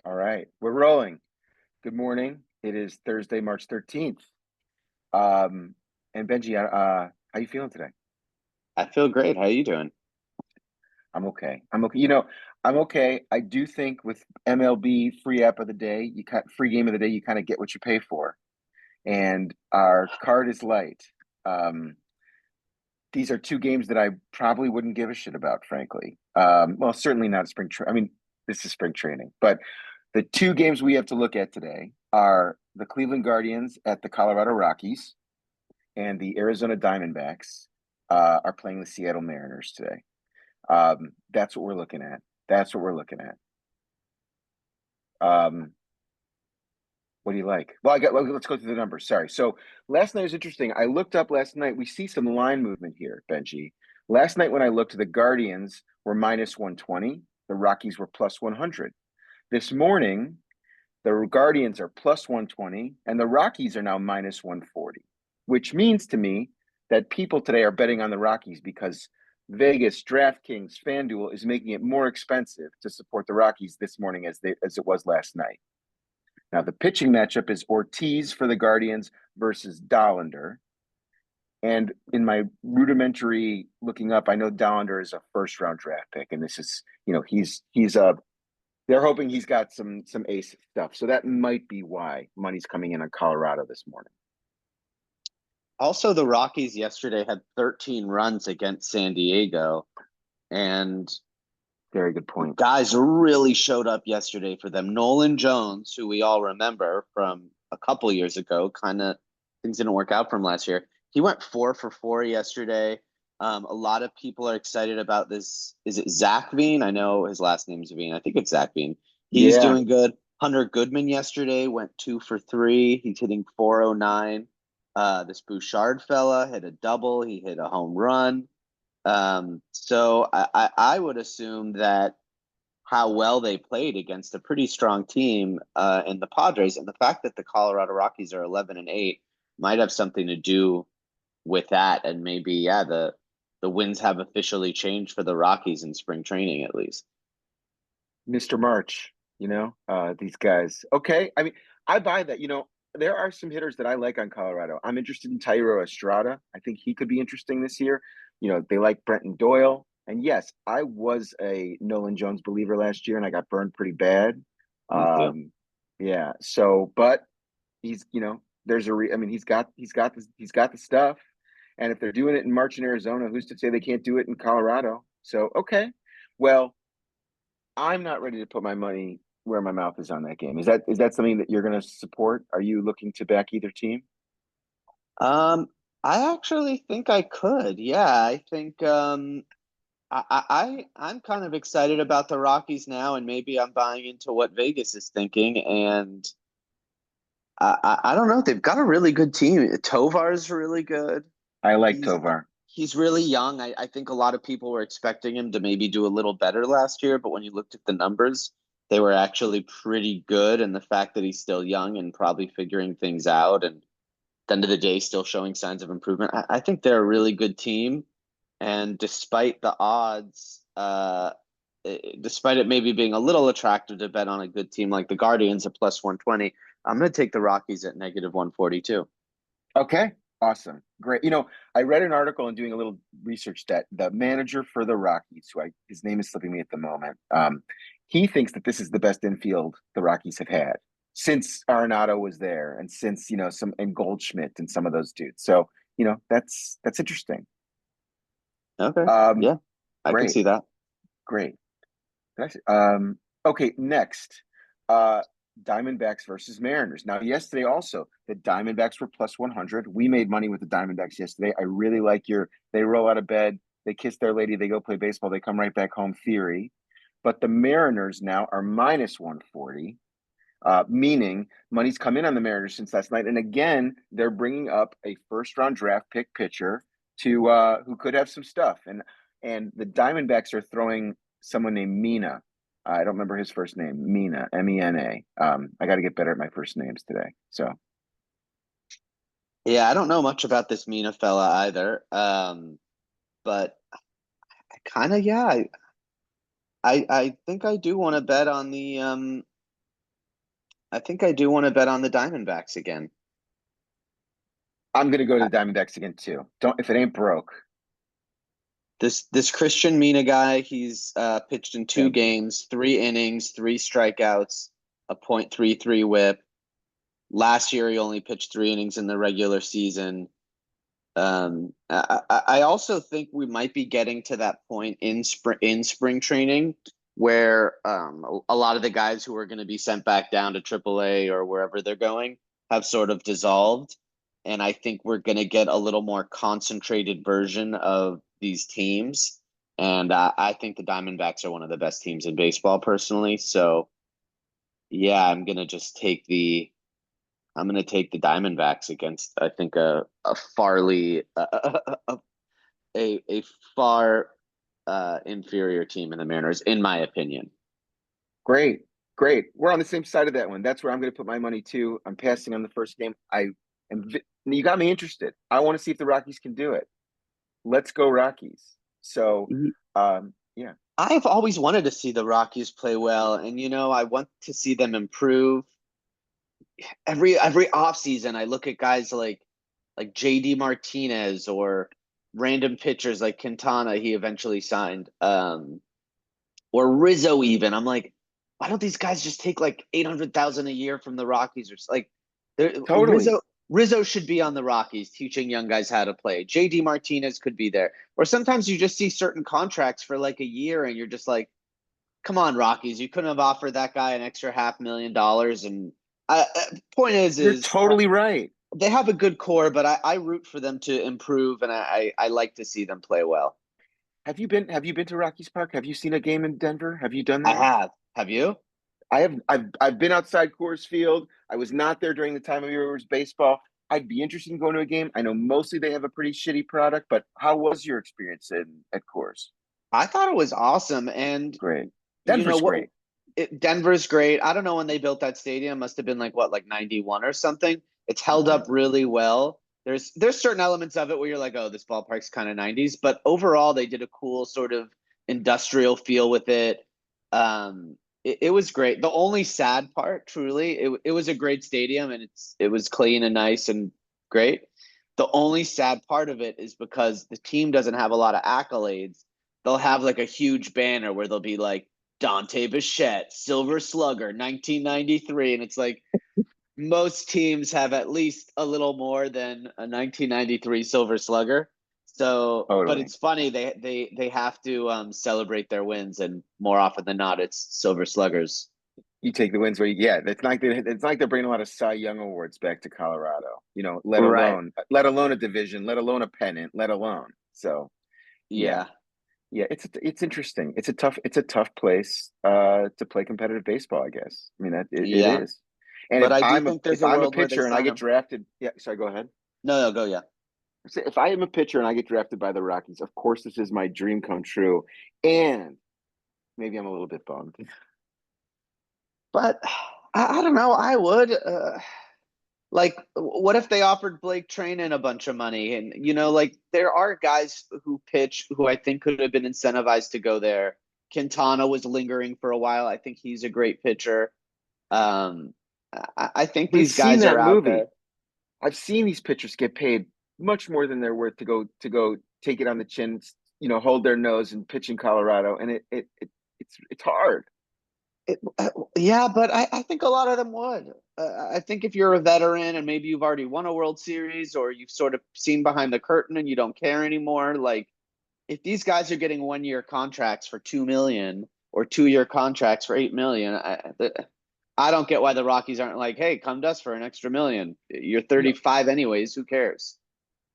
All right, we're rolling. Good morning. It is Thursday, March 13th. And Benji, how you feeling today? I feel great. How are you doing? I'm okay. I'm okay. I'm okay. I do think with MLB free app of the day, free game of the day, you kind of get what you pay for. And our card is light. Um, these are two games that I probably wouldn't give a shit about, frankly. Well, certainly not I mean, this is spring training, but the two games we have to look at today are the Cleveland Guardians at the Colorado Rockies, and the Arizona Diamondbacks are playing the Seattle Mariners today. That's what we're looking at. That's what we're looking at. Um, what do you like? Let's go through the numbers. Sorry. So last night was interesting. I looked up last night. We see some line movement here, Benji. Last night when I looked, the Guardians were minus 120. The Rockies were plus 100. This morning, the Guardians are plus 120, and the Rockies are now minus 140, which means to me that people today are betting on the Rockies because Vegas, DraftKings, FanDuel is making it more expensive to support the Rockies this morning as it was last night. Now, the pitching matchup is Ortiz for the Guardians versus Dollander. And in my rudimentary looking up, I know Dollander is a first round draft pick, and this is, he's a they're hoping he's got some ace stuff. So that might be why money's coming in on Colorado this morning. Also, the Rockies yesterday had 13 runs against San Diego, and Very good point. guys really showed up yesterday for them. Nolan Jones, who we all remember from a couple years ago, kind of things didn't work out from last year. He went 4 for 4 yesterday. A lot of people are excited about this. Is it Zach Veen? I know his last name's Veen. I think it's Zach Veen. He's Yeah. doing good. Hunter Goodman yesterday went 2 for 3. He's hitting 409. This Bouchard fella hit a double. He hit a home run. So I would assume that how well they played against a pretty strong team in the Padres, and the fact that the Colorado Rockies are 11-8 might have something to do with that, and maybe the winds have officially changed for the Rockies in spring training at least. Mr. March, these guys. Okay. I mean, I buy that. There are some hitters that I like on Colorado. I'm interested in Thairo Estrada. I think he could be interesting this year. They like Brenton Doyle. And yes, I was a Nolan Jones believer last year and I got burned pretty bad. Me too. Yeah. So, but there's I mean, he's got the stuff. And if they're doing it in March in Arizona, who's to say they can't do it in Colorado? So, okay. Well, I'm not ready to put my money where my mouth is on that game. Is that something that you're going to support? Are you looking to back either team? Um, I actually think I could. Yeah, I think I'm kind of excited about the Rockies now, and maybe I'm buying into what Vegas is thinking. And I don't know. They've got a really good team. Tovar's really good. I like He's Tovar. he's really young. I think a lot of people were expecting him to maybe do a little better last year, but when you looked at the numbers, they were actually pretty good. And the fact that he's still young and probably figuring things out, and at the end of the day, still showing signs of improvement, I think they're a really good team. And despite the odds, despite it maybe being a little attractive to bet on a good team like the Guardians at plus 120, I'm going to take the Rockies at negative 142. Okay, awesome, great. I read an article and doing a little research that the manager for the Rockies, his name is slipping me at the moment, he thinks that this is the best infield the Rockies have had since Arenado was there, and since some and Goldschmidt and some of those dudes. So that's interesting. Okay. Um, Yeah, I can great, see that. great. Okay, next. Uh, Diamondbacks versus Mariners. Now, yesterday also, the Diamondbacks were plus 100. We made money with the Diamondbacks yesterday. I really like they roll out of bed, they kiss their lady, they go play baseball, they come right back home theory. But the Mariners now are minus 140, meaning money's come in on the Mariners since last night. And again, they're bringing up a first round draft pick pitcher to who could have some stuff. And the Diamondbacks are throwing someone named Mina. I don't remember his first name. Mina, Mena. I got to get better at my first names today. So Yeah, I don't know much about this Mina fella either. But I kind of, yeah, I think I do want to bet on I think I do want to bet on the Diamondbacks again. I'm gonna go to the Diamondbacks again too. Don't if it ain't broke. This Christian Mina guy, he's pitched in two Thank you. games, 3 innings, 3 strikeouts, a .33 WHIP. Last year, he only pitched 3 innings in the regular season. I also think we might be getting to that point in spring training where a lot of the guys who are going to be sent back down to AAA or wherever they're going have sort of dissolved, and I think we're going to get a little more concentrated version of these teams. And I think the Diamondbacks are one of the best teams in baseball, personally. So yeah, I'm gonna take the Diamondbacks against I think a farly a far inferior team in the Mariners, in my opinion. Great, great. We're on the same side of that one. That's where I'm gonna put my money too. I'm passing on the first game. You got me interested. I want to see if the Rockies can do it. Let's go Rockies. So, yeah. I've always wanted to see the Rockies play well, and I want to see them improve. Every offseason, I look at guys like JD Martinez or random pitchers like Quintana he eventually signed. Or Rizzo even. I'm like, why don't these guys just take like 800,000 a year from the Rockies or like Totally. Rizzo should be on the Rockies teaching young guys how to play. JD Martinez could be there. Or sometimes you just see certain contracts for like a year and you're just like, come on, Rockies, you couldn't have offered that guy an extra $500,000. And point You're is totally right. they have a good core, but I root for them to improve, and I like to see them play well. Have you been to Rockies Park? Have you seen a game in Denver? Have you done I that? have. Have you? I've been outside Coors Field. I was not there during the time of year it was baseball. I'd be interested in going to a game. I know mostly they have a pretty shitty product, but how was your experience at Coors? I thought it was awesome. And Great. you know Denver's what? great. Denver's great. I don't know when they built that stadium. Must have been like what, like 91 or something. It's held Okay. up really well. There's certain elements of it where you're like, oh, this ballpark's kind of 90s, but overall they did a cool sort of industrial feel with it. It was great. The only sad part, truly, it was a great stadium and it was clean and nice and great. The only sad part of it is because the team doesn't have a lot of accolades. They'll have like a huge banner where they'll be like Dante Bichette, Silver Slugger, 1993. And it's like most teams have at least a little more than a 1993 Silver Slugger. So, but Totally. it's funny they have to celebrate their wins, and more often than not, it's Silver Sluggers. You take the wins where yeah, it's like they're bringing a lot of Cy Young awards back to Colorado. Let Right. alone a division, let alone a pennant, let alone. So yeah, Yeah. yeah, it's interesting. It's a tough place to play competitive baseball, I guess. I mean it Yeah. is. And But if I do I'm a think there's if a I'm a world where they pitcher and I sign get him. drafted, yeah, sorry, go ahead. No, no, go, yeah. So if I am a pitcher and I get drafted by the Rockies, of course this is my dream come true. And maybe I'm a little bit bummed. But I don't know. I would. Like, what if they offered Blake Trainen a bunch of money? And, like, there are guys who pitch who I think could have been incentivized to go there. Quintana was lingering for a while. I think he's a great pitcher. Um, I think We've these seen guys are that out movie. there. I've seen these pitchers get paid much more than they're worth to go take it on the chin, hold their nose and pitch in Colorado, and it's hard. Yeah, but I think a lot of them would. I think if you're a veteran and maybe you've already won a World Series or you've sort of seen behind the curtain and you don't care anymore, like if these guys are getting 1 year contracts for 2 million or 2 year contracts for 8 million, I don't get why the Rockies aren't like, hey, come to us for an extra million. You're No, 35 anyways. Who cares?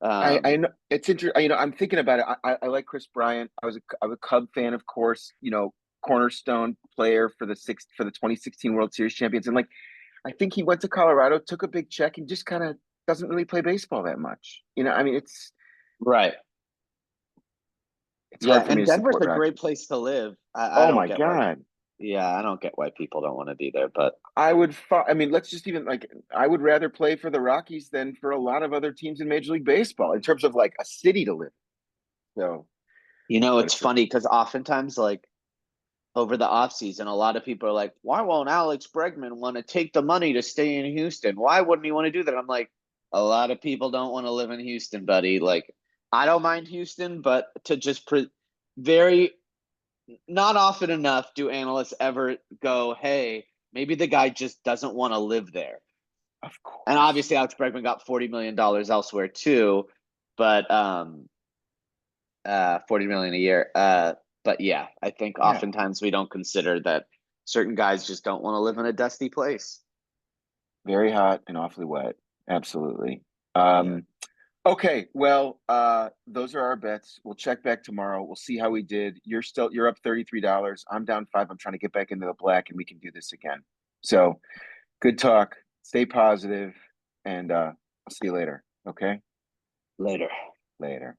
I Um, know it's interesting. I'm thinking about it. I like Chris Bryant. I'm a Cub fan, of course. Cornerstone player for the 2016 World Series champions, and like I think he went to Colorado, took a big check, and just kind of doesn't really play baseball that much. I mean, right. it's Yeah, hard for me and to Denver's support a great Rockies. place to live. I Oh don't my get why. God. Yeah, I don't get why people don't want to be there, but I mean, let's just even like I would rather play for the Rockies than for a lot of other teams in Major League Baseball in terms of like a city to live. So, but it's it's funny because oftentimes, like, over the offseason. A lot of people are like, why won't Alex Bregman want to take the money to stay in Houston? Why wouldn't he want to do that? I'm like, a lot of people don't want to live in Houston, buddy. Like, I don't mind Houston, but to just very not often enough do analysts ever go, hey, maybe the guy just doesn't want to live there. Of And course. obviously Alex Bregman got $40 million elsewhere too, but 40 million a year. But yeah, I think Yeah. oftentimes we don't consider that certain guys just don't want to live in a dusty place. Very hot and awfully wet. Absolutely. Yeah. Okay, well, those are our bets. We'll check back tomorrow. We'll see how we did. You're up $33. I'm down 5. I'm trying to get back into the black and we can do this again. So good talk. Stay positive and I'll see you later. Okay? Later. Later.